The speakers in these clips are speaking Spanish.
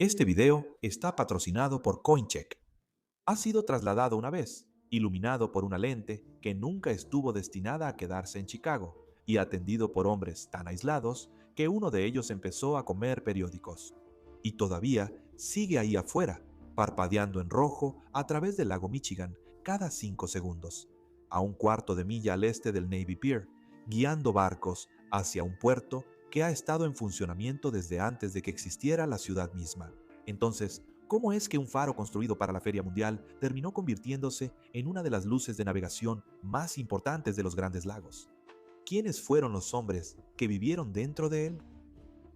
Este video está patrocinado por Coincheck. Ha sido trasladado una vez, iluminado por una lente que nunca estuvo destinada a quedarse en Chicago y atendido por hombres tan aislados que uno de ellos empezó a comer periódicos. Y todavía sigue ahí afuera, parpadeando en rojo a través del lago Michigan cada 5 segundos, a un cuarto de milla al este del Navy Pier, guiando barcos hacia un puerto que ha estado en funcionamiento desde antes de que existiera la ciudad misma. Entonces, ¿cómo es que un faro construido para la Feria Mundial terminó convirtiéndose en una de las luces de navegación más importantes de los Grandes Lagos? ¿Quiénes fueron los hombres que vivieron dentro de él?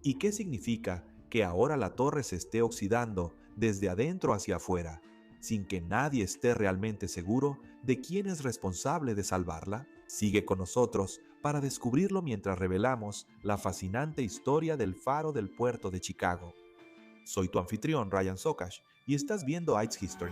¿Y qué significa que ahora la torre se esté oxidando desde adentro hacia afuera, sin que nadie esté realmente seguro de quién es responsable de salvarla? Sigue con nosotros para descubrirlo mientras revelamos la fascinante historia del faro del puerto de Chicago. Soy tu anfitrión, Ryan Sokash, y estás viendo Ice History.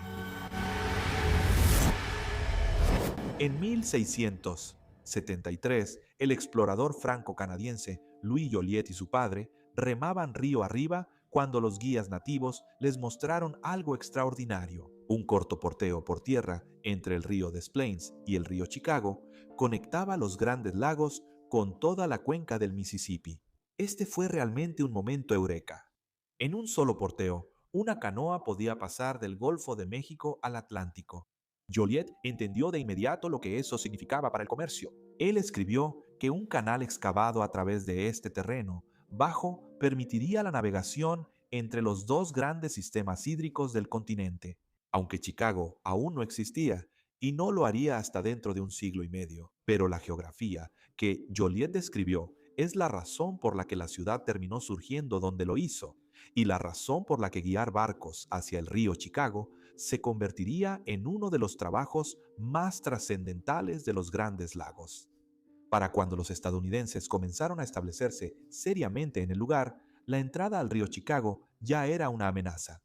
En 1673, el explorador franco-canadiense Louis Joliet y su padre remaban río arriba cuando los guías nativos les mostraron algo extraordinario. Un corto porteo por tierra entre el río Des Plaines y el río Chicago conectaba los Grandes Lagos con toda la cuenca del Mississippi. Este fue realmente un momento eureka. En un solo porteo, una canoa podía pasar del Golfo de México al Atlántico. Joliet entendió de inmediato lo que eso significaba para el comercio. Él escribió que un canal excavado a través de este terreno bajo permitiría la navegación entre los dos grandes sistemas hídricos del continente, aunque Chicago aún no existía y no lo haría hasta dentro de un siglo y medio. Pero la geografía que Joliet describió es la razón por la que la ciudad terminó surgiendo donde lo hizo, y la razón por la que guiar barcos hacia el río Chicago se convertiría en uno de los trabajos más trascendentales de los Grandes Lagos. Para cuando los estadounidenses comenzaron a establecerse seriamente en el lugar, la entrada al río Chicago ya era una amenaza.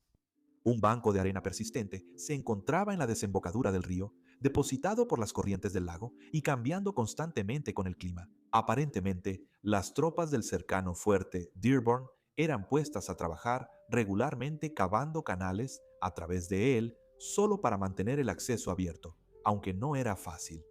Un banco de arena persistente se encontraba en la desembocadura del río, depositado por las corrientes del lago y cambiando constantemente con el clima. Aparentemente, las tropas del cercano fuerte Dearborn eran puestas a trabajar regularmente cavando canales a través de él solo para mantener el acceso abierto, aunque no era fácil.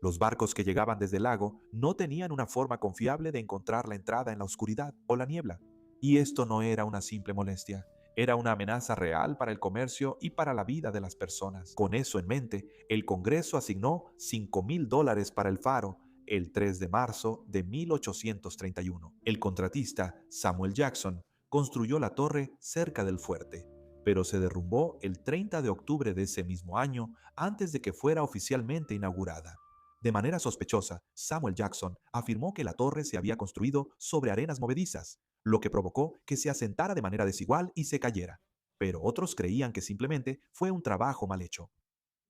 Los barcos que llegaban desde el lago no tenían una forma confiable de encontrar la entrada en la oscuridad o la niebla. Y esto no era una simple molestia, era una amenaza real para el comercio y para la vida de las personas. Con eso en mente, el Congreso asignó $5,000 para el faro el 3 de marzo de 1831. El contratista Samuel Jackson construyó la torre cerca del fuerte, pero se derrumbó el 30 de octubre de ese mismo año antes de que fuera oficialmente inaugurada. De manera sospechosa, Samuel Jackson afirmó que la torre se había construido sobre arenas movedizas, lo que provocó que se asentara de manera desigual y se cayera. Pero otros creían que simplemente fue un trabajo mal hecho.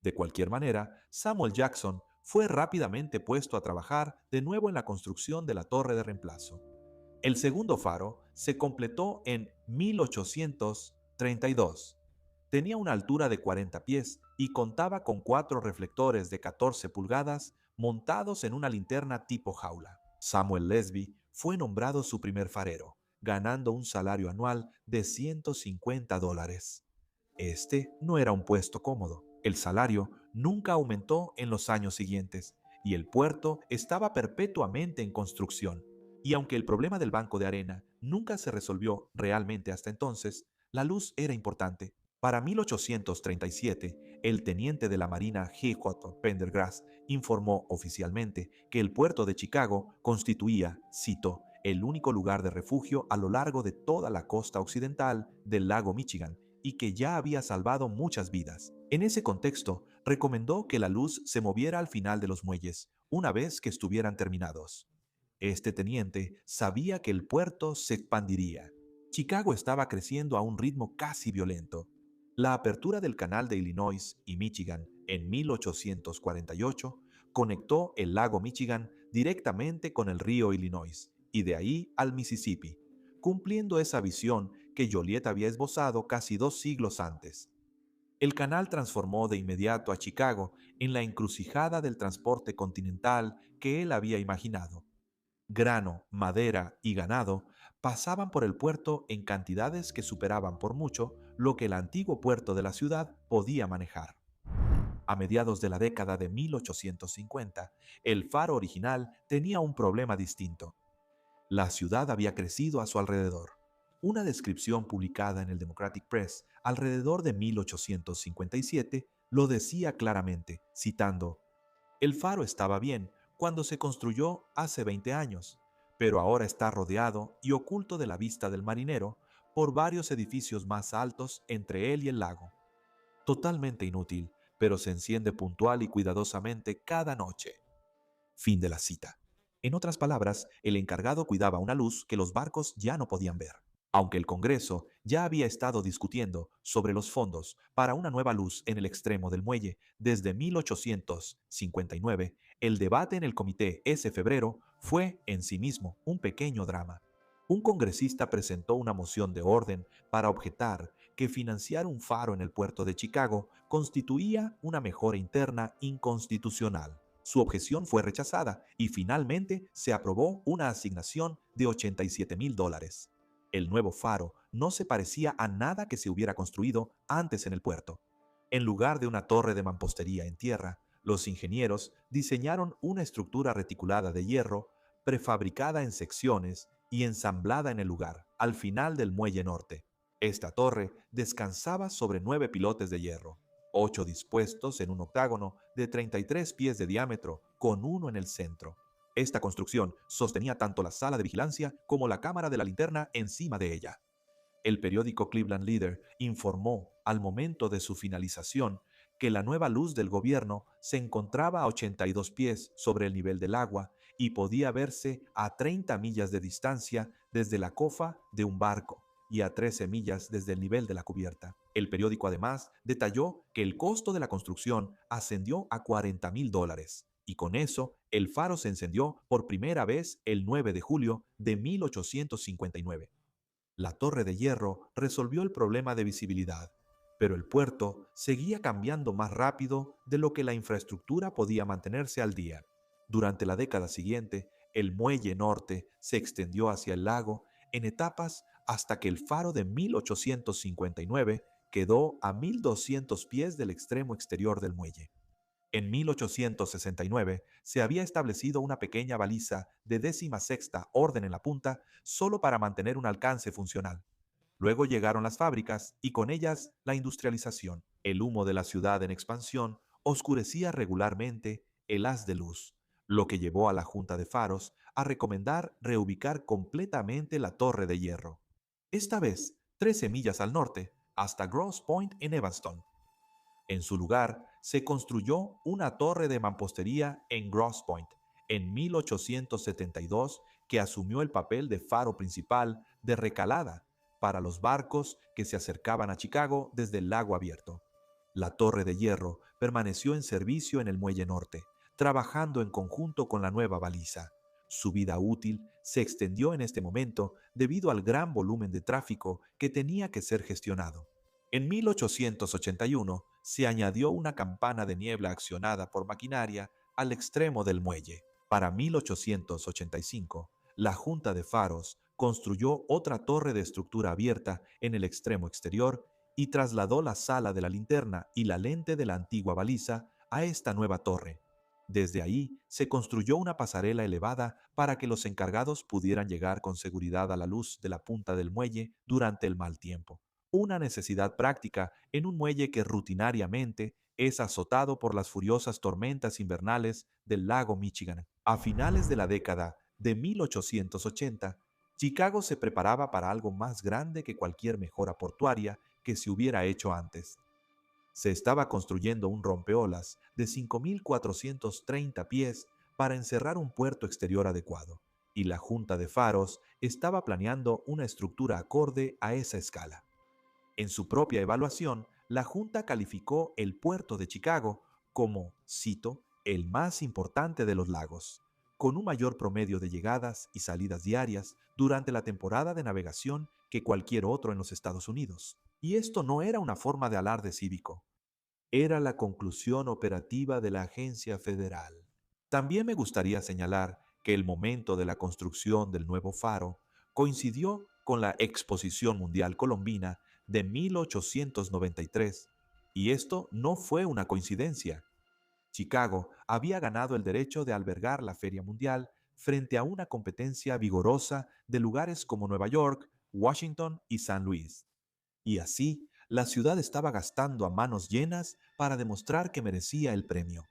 De cualquier manera, Samuel Jackson fue rápidamente puesto a trabajar de nuevo en la construcción de la torre de reemplazo. El segundo faro se completó en 1832. Tenía una altura de 40 pies y contaba con 4 reflectores de 14 pulgadas montados en una linterna tipo jaula. Samuel Lesby fue nombrado su primer farero, ganando un salario anual de $150. Este no era un puesto cómodo. El salario nunca aumentó en los años siguientes y el puerto estaba perpetuamente en construcción. Y aunque el problema del banco de arena nunca se resolvió realmente hasta entonces, la luz era importante. Para 1837, el teniente de la Marina Heathcote Pendergrass informó oficialmente que el puerto de Chicago constituía, cito, el único lugar de refugio a lo largo de toda la costa occidental del lago Michigan y que ya había salvado muchas vidas. En ese contexto, recomendó que la luz se moviera al final de los muelles, una vez que estuvieran terminados. Este teniente sabía que el puerto se expandiría. Chicago estaba creciendo a un ritmo casi violento. La apertura del canal de Illinois y Michigan en 1848 conectó el lago Michigan directamente con el río Illinois y de ahí al Mississippi, cumpliendo esa visión que Joliet había esbozado casi 2 siglos antes. El canal transformó de inmediato a Chicago en la encrucijada del transporte continental que él había imaginado. Grano, madera y ganado pasaban por el puerto en cantidades que superaban por mucho lo que el antiguo puerto de la ciudad podía manejar. A mediados de la década de 1850, el faro original tenía un problema distinto. La ciudad había crecido a su alrededor. Una descripción publicada en el Democratic Press alrededor de 1857 lo decía claramente, citando: "El faro estaba bien cuando se construyó hace 20 años, pero ahora está rodeado y oculto de la vista del marinero por varios edificios más altos entre él y el lago. Totalmente inútil, pero se enciende puntual y cuidadosamente cada noche". Fin de la cita. En otras palabras, el encargado cuidaba una luz que los barcos ya no podían ver. Aunque el Congreso ya había estado discutiendo sobre los fondos para una nueva luz en el extremo del muelle desde 1859, el debate en el comité ese febrero fue en sí mismo un pequeño drama. Un congresista presentó una moción de orden para objetar que financiar un faro en el puerto de Chicago constituía una mejora interna inconstitucional. Su objeción fue rechazada y finalmente se aprobó una asignación de $87,000. El nuevo faro no se parecía a nada que se hubiera construido antes en el puerto. En lugar de una torre de mampostería en tierra, los ingenieros diseñaron una estructura reticulada de hierro, prefabricada en secciones y ensamblada en el lugar, al final del muelle norte. Esta torre descansaba sobre 9 pilotes de hierro, 8 dispuestos en un octágono de 33 pies de diámetro, con uno en el centro. Esta construcción sostenía tanto la sala de vigilancia como la cámara de la linterna encima de ella. El periódico Cleveland Leader informó, al momento de su finalización, que la nueva luz del gobierno se encontraba a 82 pies sobre el nivel del agua y podía verse a 30 millas de distancia desde la cofa de un barco y a 13 millas desde el nivel de la cubierta. El periódico además detalló que el costo de la construcción ascendió a $40,000 y con eso el faro se encendió por primera vez el 9 de julio de 1859. La torre de hierro resolvió el problema de visibilidad, pero el puerto seguía cambiando más rápido de lo que la infraestructura podía mantenerse al día. Durante la década siguiente, el muelle norte se extendió hacia el lago en etapas hasta que el faro de 1859 quedó a 1,200 pies del extremo exterior del muelle. En 1869 se había establecido una pequeña baliza de 16ª orden en la punta solo para mantener un alcance funcional. Luego llegaron las fábricas y con ellas la industrialización. El humo de la ciudad en expansión oscurecía regularmente el haz de luz, lo que llevó a la Junta de Faros a recomendar reubicar completamente la Torre de Hierro. Esta vez 13 millas al norte, hasta Grosse Point en Evanston. En su lugar, se construyó una torre de mampostería en Grosse Point en 1872 que asumió el papel de faro principal de recalada para los barcos que se acercaban a Chicago desde el lago abierto. La torre de hierro permaneció en servicio en el muelle norte, trabajando en conjunto con la nueva baliza. Su vida útil se extendió en este momento debido al gran volumen de tráfico que tenía que ser gestionado. En 1881 se añadió una campana de niebla accionada por maquinaria al extremo del muelle. Para 1885, la Junta de Faros construyó otra torre de estructura abierta en el extremo exterior y trasladó la sala de la linterna y la lente de la antigua baliza a esta nueva torre. Desde ahí se construyó una pasarela elevada para que los encargados pudieran llegar con seguridad a la luz de la punta del muelle durante el mal tiempo, una necesidad práctica en un muelle que rutinariamente es azotado por las furiosas tormentas invernales del lago Michigan. A finales de la década de 1880, Chicago se preparaba para algo más grande que cualquier mejora portuaria que se hubiera hecho antes. Se estaba construyendo un rompeolas de 5,430 pies para encerrar un puerto exterior adecuado, y la Junta de Faros estaba planeando una estructura acorde a esa escala. En su propia evaluación, la Junta calificó el puerto de Chicago como, cito, el más importante de los lagos, con un mayor promedio de llegadas y salidas diarias durante la temporada de navegación que cualquier otro en los Estados Unidos. Y esto no era una forma de alarde cívico, era la conclusión operativa de la agencia federal. También me gustaría señalar que el momento de la construcción del nuevo faro coincidió con la Exposición Mundial Colombina de 1893, y esto no fue una coincidencia. Chicago había ganado el derecho de albergar la Feria Mundial frente a una competencia vigorosa de lugares como Nueva York, Washington y San Luis. Y así, la ciudad estaba gastando a manos llenas para demostrar que merecía el premio.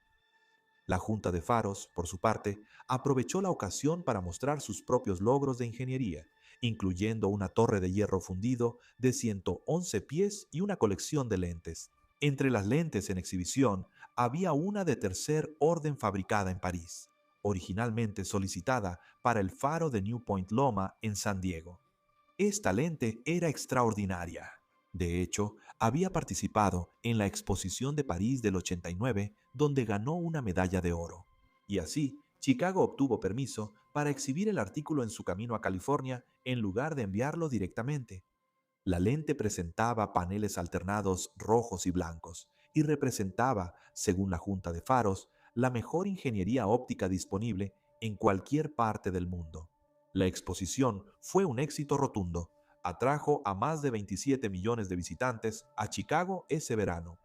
La Junta de Faros, por su parte, aprovechó la ocasión para mostrar sus propios logros de ingeniería, incluyendo una torre de hierro fundido de 111 pies y una colección de lentes. Entre las lentes en exhibición había una de tercer orden fabricada en París, originalmente solicitada para el faro de New Point Loma en San Diego. Esta lente era extraordinaria. De hecho, había participado en la Exposición de París del 89, donde ganó una medalla de oro. Y así, Chicago obtuvo permiso para exhibir el artículo en su camino a California en lugar de enviarlo directamente. La lente presentaba paneles alternados rojos y blancos y representaba, según la Junta de Faros, la mejor ingeniería óptica disponible en cualquier parte del mundo. La exposición fue un éxito rotundo. Atrajo a más de 27 millones de visitantes a Chicago ese verano.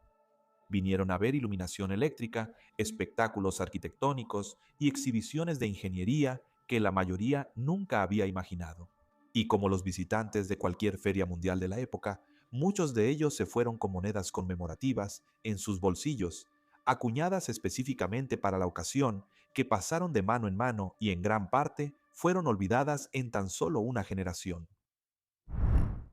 Vinieron a ver iluminación eléctrica, espectáculos arquitectónicos y exhibiciones de ingeniería que la mayoría nunca había imaginado. Y como los visitantes de cualquier feria mundial de la época, muchos de ellos se fueron con monedas conmemorativas en sus bolsillos, acuñadas específicamente para la ocasión, que pasaron de mano en mano y en gran parte fueron olvidadas en tan solo una generación.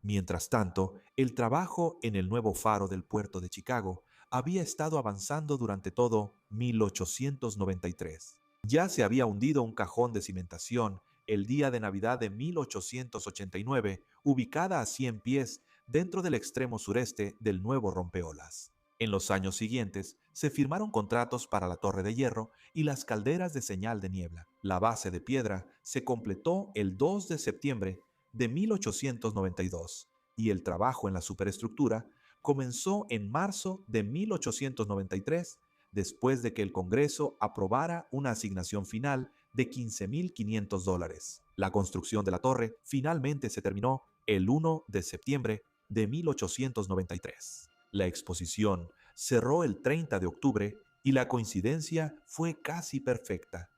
Mientras tanto, el trabajo en el nuevo faro del puerto de Chicago había estado avanzando durante todo 1893. Ya se había hundido un cajón de cimentación el día de Navidad de 1889, ubicada a 100 pies dentro del extremo sureste del nuevo rompeolas. En los años siguientes, se firmaron contratos para la torre de hierro y las calderas de señal de niebla. La base de piedra se completó el 2 de septiembre de 1892 y el trabajo en la superestructura comenzó en marzo de 1893, después de que el Congreso aprobara una asignación final de $15,500. La construcción de la torre finalmente se terminó el 1 de septiembre de 1893. La exposición cerró el 30 de octubre y la coincidencia fue casi perfecta.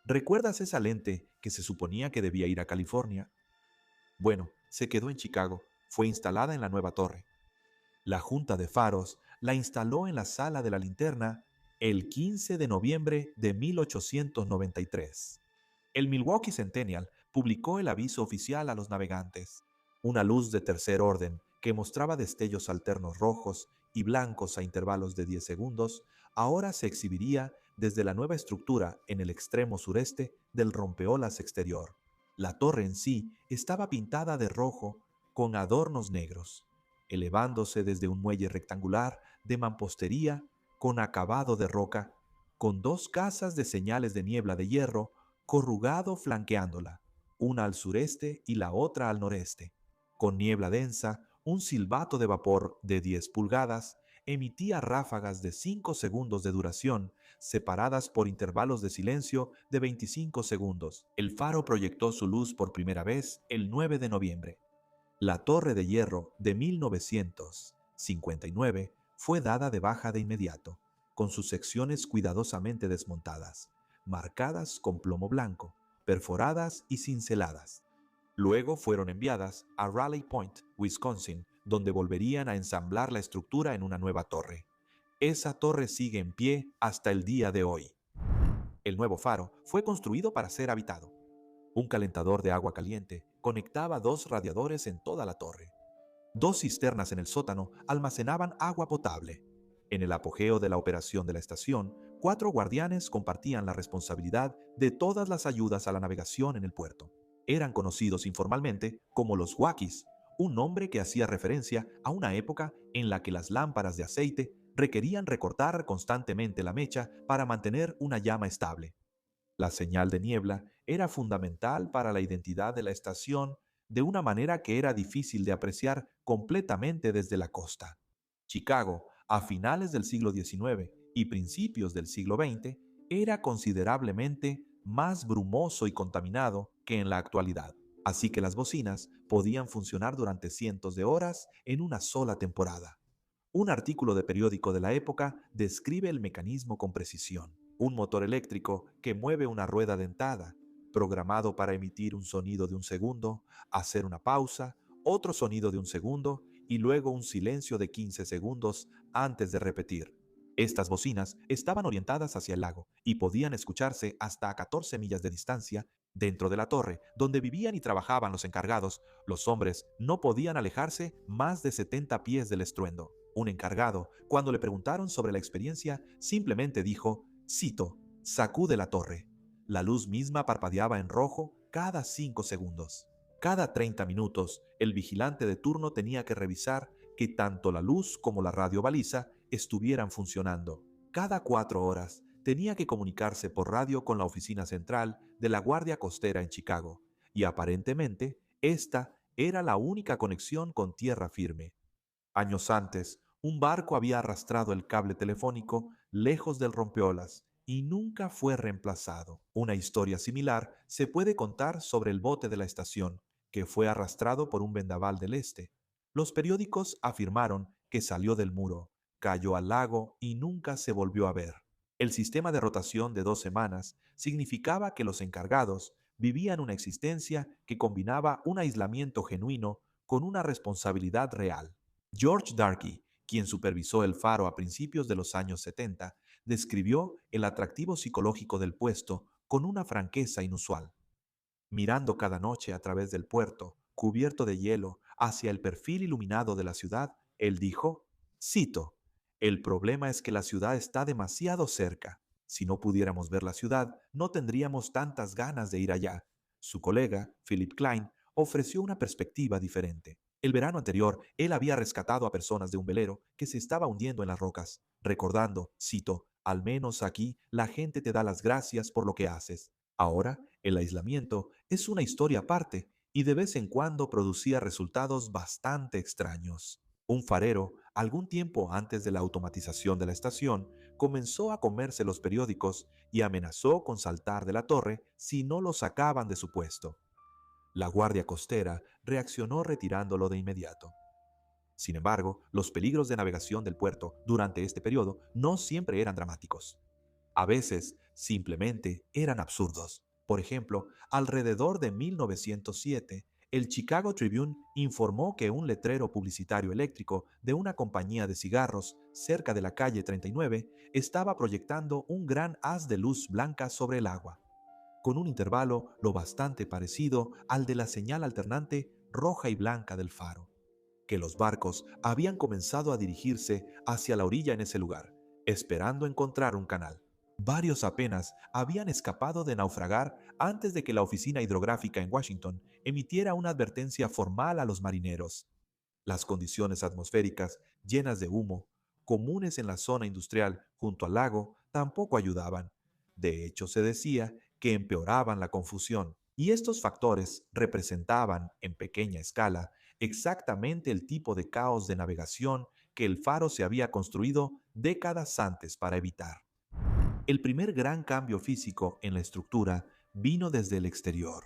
¿Recuerdas esa lente que se suponía que debía ir a California? Bueno, se quedó en Chicago, fue instalada en la nueva torre. La Junta de Faros la instaló en la Sala de la Linterna el 15 de noviembre de 1893. El Milwaukee Centennial publicó el aviso oficial a los navegantes, una luz de tercer orden que mostraba destellos alternos rojos y blancos a intervalos de 10 segundos, ahora se exhibiría desde la nueva estructura en el extremo sureste del rompeolas exterior. La torre en sí estaba pintada de rojo con adornos negros, elevándose desde un muelle rectangular de mampostería con acabado de roca, con dos casas de señales de niebla de hierro corrugado flanqueándola, una al sureste y la otra al noreste. Con niebla densa, un silbato de vapor de 10 pulgadas emitía ráfagas de 5 segundos de duración, separadas por intervalos de silencio de 25 segundos. El faro proyectó su luz por primera vez el 9 de noviembre. La torre de hierro de 1959 fue dada de baja de inmediato, con sus secciones cuidadosamente desmontadas, marcadas con plomo blanco, perforadas y cinceladas. Luego fueron enviadas a Raleigh Point, Wisconsin, donde volverían a ensamblar la estructura en una nueva torre. Esa torre sigue en pie hasta el día de hoy. El nuevo faro fue construido para ser habitado. Un calentador de agua caliente conectaba dos radiadores en toda la torre. Dos cisternas en el sótano almacenaban agua potable. En el apogeo de la operación de la estación, 4 guardianes compartían la responsabilidad de todas las ayudas a la navegación en el puerto. Eran conocidos informalmente como los Wakis, un nombre que hacía referencia a una época en la que las lámparas de aceite requerían recortar constantemente la mecha para mantener una llama estable. La señal de niebla era fundamental para la identidad de la estación de una manera que era difícil de apreciar completamente desde la costa. Chicago, a finales del siglo XIX y principios del siglo XX, era considerablemente más brumoso y contaminado que en la actualidad. Así que las bocinas podían funcionar durante cientos de horas en una sola temporada. Un artículo de periódico de la época describe el mecanismo con precisión. Un motor eléctrico que mueve una rueda dentada, programado para emitir un sonido de un segundo, hacer una pausa, otro sonido de un segundo y luego un silencio de 15 segundos antes de repetir. Estas bocinas estaban orientadas hacia el lago y podían escucharse hasta a 14 millas de distancia. Dentro de la torre, donde vivían y trabajaban los encargados, los hombres no podían alejarse más de 70 pies del estruendo. Un encargado, cuando le preguntaron sobre la experiencia, simplemente dijo, cito, sacude la torre. La luz misma parpadeaba en rojo cada 5 segundos. Cada 30 minutos, el vigilante de turno tenía que revisar que tanto la luz como la radiobaliza estuvieran funcionando. Cada 4 horas, tenía que comunicarse por radio con la oficina central de la Guardia Costera en Chicago, y aparentemente esta era la única conexión con tierra firme. Años antes, un barco había arrastrado el cable telefónico lejos del rompeolas y nunca fue reemplazado. Una historia similar se puede contar sobre el bote de la estación, que fue arrastrado por un vendaval del este. Los periódicos afirmaron que salió del muro, cayó al lago y nunca se volvió a ver. El sistema de rotación de 2 semanas significaba que los encargados vivían una existencia que combinaba un aislamiento genuino con una responsabilidad real. George Darkey, quien supervisó el faro a principios de los años 70, describió el atractivo psicológico del puesto con una franqueza inusual. Mirando cada noche a través del puerto, cubierto de hielo, hacia el perfil iluminado de la ciudad, él dijo, cito, el problema es que la ciudad está demasiado cerca. Si no pudiéramos ver la ciudad, no tendríamos tantas ganas de ir allá. Su colega, Philip Klein, ofreció una perspectiva diferente. El verano anterior, él había rescatado a personas de un velero que se estaba hundiendo en las rocas, recordando, cito, al menos aquí la gente te da las gracias por lo que haces. Ahora, el aislamiento es una historia aparte y de vez en cuando producía resultados bastante extraños. Un farero, algún tiempo antes de la automatización de la estación, comenzó a comerse los periódicos y amenazó con saltar de la torre si no lo sacaban de su puesto. La Guardia Costera reaccionó retirándolo de inmediato. Sin embargo, los peligros de navegación del puerto durante este periodo no siempre eran dramáticos. A veces, simplemente eran absurdos. Por ejemplo, alrededor de 1907, el Chicago Tribune informó que un letrero publicitario eléctrico de una compañía de cigarros cerca de la calle 39 estaba proyectando un gran haz de luz blanca sobre el agua, con un intervalo lo bastante parecido al de la señal alternante roja y blanca del faro, que los barcos habían comenzado a dirigirse hacia la orilla en ese lugar, esperando encontrar un canal. Varios apenas habían escapado de naufragar antes de que la Oficina Hidrográfica en Washington emitiera una advertencia formal a los marineros. Las condiciones atmosféricas llenas de humo, comunes en la zona industrial junto al lago, tampoco ayudaban. De hecho, se decía que empeoraban la confusión. Y estos factores representaban, en pequeña escala, exactamente el tipo de caos de navegación que el faro se había construido décadas antes para evitar. El primer gran cambio físico en la estructura vino desde el exterior.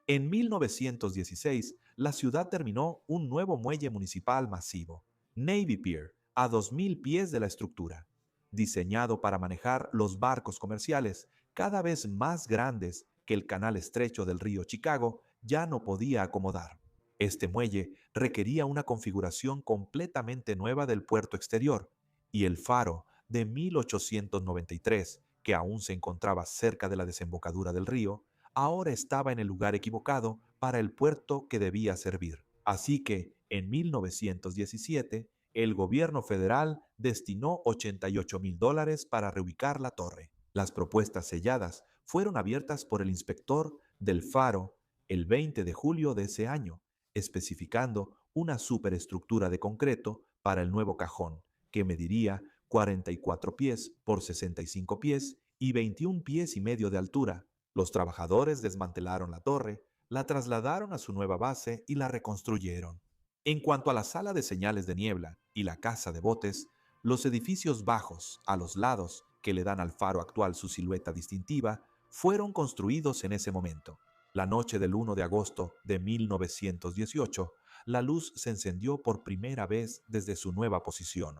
En 1916, la ciudad terminó un nuevo muelle municipal masivo, Navy Pier, a 2.000 pies de la estructura, diseñado para manejar los barcos comerciales cada vez más grandes que el canal estrecho del río Chicago ya no podía acomodar. Este muelle requería una configuración completamente nueva del puerto exterior, y el faro de 1893, que aún se encontraba cerca de la desembocadura del río, ahora estaba en el lugar equivocado para el puerto que debía servir. Así que, en 1917, el gobierno federal destinó $88,000 para reubicar la torre. Las propuestas selladas fueron abiertas por el inspector del faro el 20 de julio de ese año, especificando una superestructura de concreto para el nuevo cajón, que mediría 44 pies por 65 pies y 21 pies y medio de altura. Los trabajadores desmantelaron la torre, la trasladaron a su nueva base y la reconstruyeron. En cuanto a la sala de señales de niebla y la casa de botes, los edificios bajos a los lados que le dan al faro actual su silueta distintiva fueron construidos en ese momento. La noche del 1 de agosto de 1918, la luz se encendió por primera vez desde su nueva posición.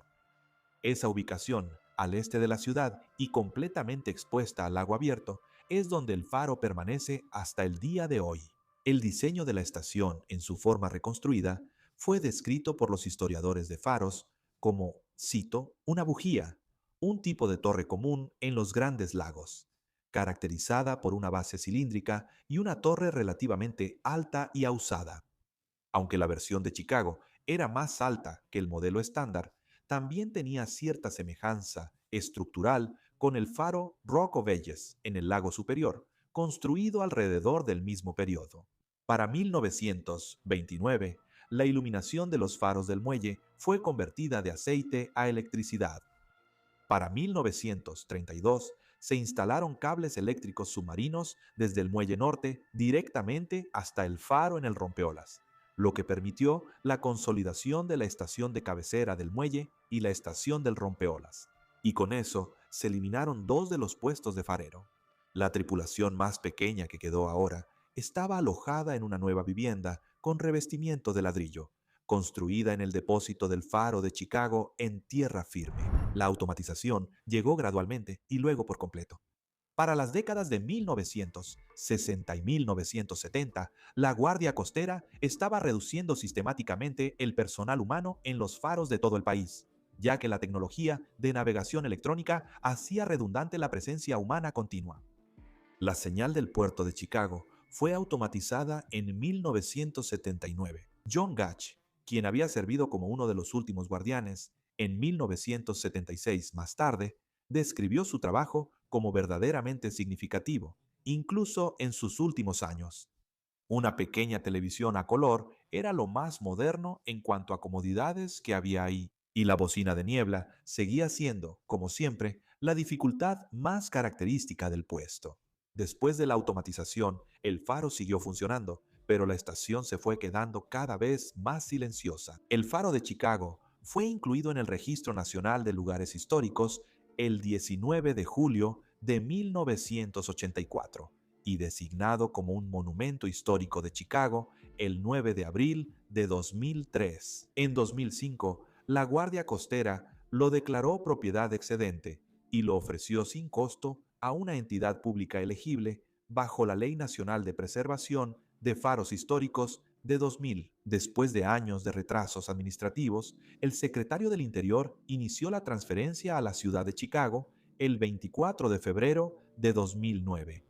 Esa ubicación, al este de la ciudad y completamente expuesta al agua abierto, es donde el faro permanece hasta el día de hoy. El diseño de la estación, en su forma reconstruida, fue descrito por los historiadores de faros como, cito, una bujía, un tipo de torre común en los grandes lagos, caracterizada por una base cilíndrica y una torre relativamente alta y ahusada. Aunque la versión de Chicago era más alta que el modelo estándar, también tenía cierta semejanza estructural con el faro Rock of Ages en el lago superior, construido alrededor del mismo periodo. Para 1929, la iluminación de los faros del muelle fue convertida de aceite a electricidad. Para 1932, se instalaron cables eléctricos submarinos desde el muelle norte directamente hasta el faro en el rompeolas, lo que permitió la consolidación de la estación de cabecera del muelle y la estación del rompeolas. Y con eso se eliminaron dos de los puestos de farero. La tripulación más pequeña que quedó ahora estaba alojada en una nueva vivienda con revestimiento de ladrillo, construida en el depósito del faro de Chicago en tierra firme. La automatización llegó gradualmente y luego por completo. Para las décadas de 1960 y 1970, la Guardia Costera estaba reduciendo sistemáticamente el personal humano en los faros de todo el país, ya que la tecnología de navegación electrónica hacía redundante la presencia humana continua. La señal del puerto de Chicago fue automatizada en 1979. John Gatch, quien había servido como uno de los últimos guardianes, en 1976 más tarde, describió su trabajo como verdaderamente significativo, incluso en sus últimos años. Una pequeña televisión a color era lo más moderno en cuanto a comodidades que había ahí, y la bocina de niebla seguía siendo, como siempre, la dificultad más característica del puesto. Después de la automatización, el faro siguió funcionando, pero la estación se fue quedando cada vez más silenciosa. El faro de Chicago fue incluido en el Registro Nacional de Lugares Históricos el 19 de julio de 1984 y designado como un monumento histórico de Chicago el 9 de abril de 2003. En 2005, la Guardia Costera lo declaró propiedad excedente y lo ofreció sin costo a una entidad pública elegible bajo la Ley Nacional de Preservación de Faros Históricos de 2000. Después de años de retrasos administrativos, el secretario del Interior inició la transferencia a la ciudad de Chicago el 24 de febrero de 2009.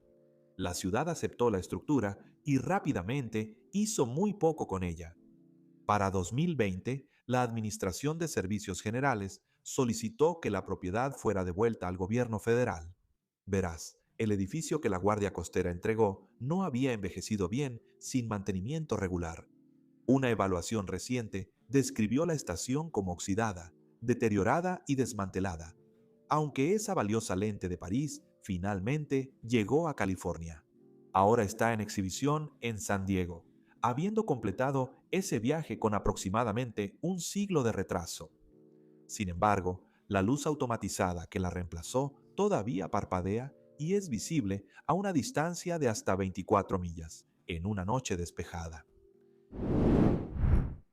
La ciudad aceptó la estructura y rápidamente hizo muy poco con ella. Para 2020, la Administración de Servicios Generales solicitó que la propiedad fuera devuelta al gobierno federal. Verás, el edificio que la Guardia Costera entregó no había envejecido bien sin mantenimiento regular. Una evaluación reciente describió la estación como oxidada, deteriorada y desmantelada, aunque esa valiosa lente de París finalmente llegó a California. Ahora está en exhibición en San Diego, habiendo completado ese viaje con aproximadamente un siglo de retraso. Sin embargo, la luz automatizada que la reemplazó todavía parpadea y es visible a una distancia de hasta 24 millas, en una noche despejada.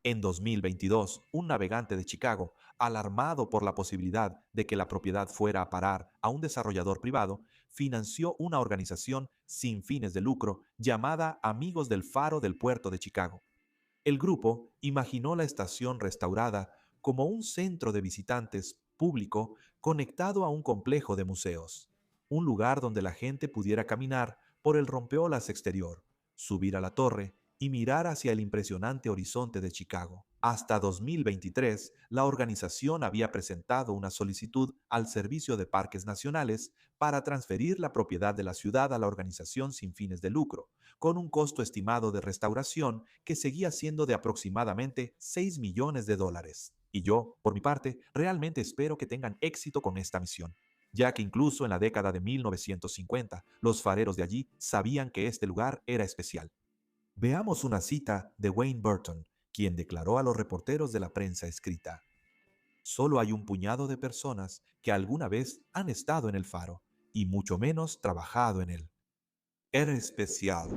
En 2022, un navegante de Chicago, alarmado por la posibilidad de que la propiedad fuera a parar a un desarrollador privado, financió una organización sin fines de lucro llamada Amigos del Faro del Puerto de Chicago. El grupo imaginó la estación restaurada como un centro de visitantes público conectado a un complejo de museos, un lugar donde la gente pudiera caminar por el rompeolas exterior, subir a la torre y mirar hacia el impresionante horizonte de Chicago. Hasta 2023, la organización había presentado una solicitud al Servicio de Parques Nacionales para transferir la propiedad de la ciudad a la organización sin fines de lucro, con un costo estimado de restauración que seguía siendo de aproximadamente 6 millones de dólares. Y yo, por mi parte, realmente espero que tengan éxito con esta misión, ya que incluso en la década de 1950, los fareros de allí sabían que este lugar era especial. Veamos una cita de Wayne Burton, quien declaró a los reporteros de la prensa escrita: "Solo hay un puñado de personas que alguna vez han estado en el faro, y mucho menos trabajado en él. Era especial".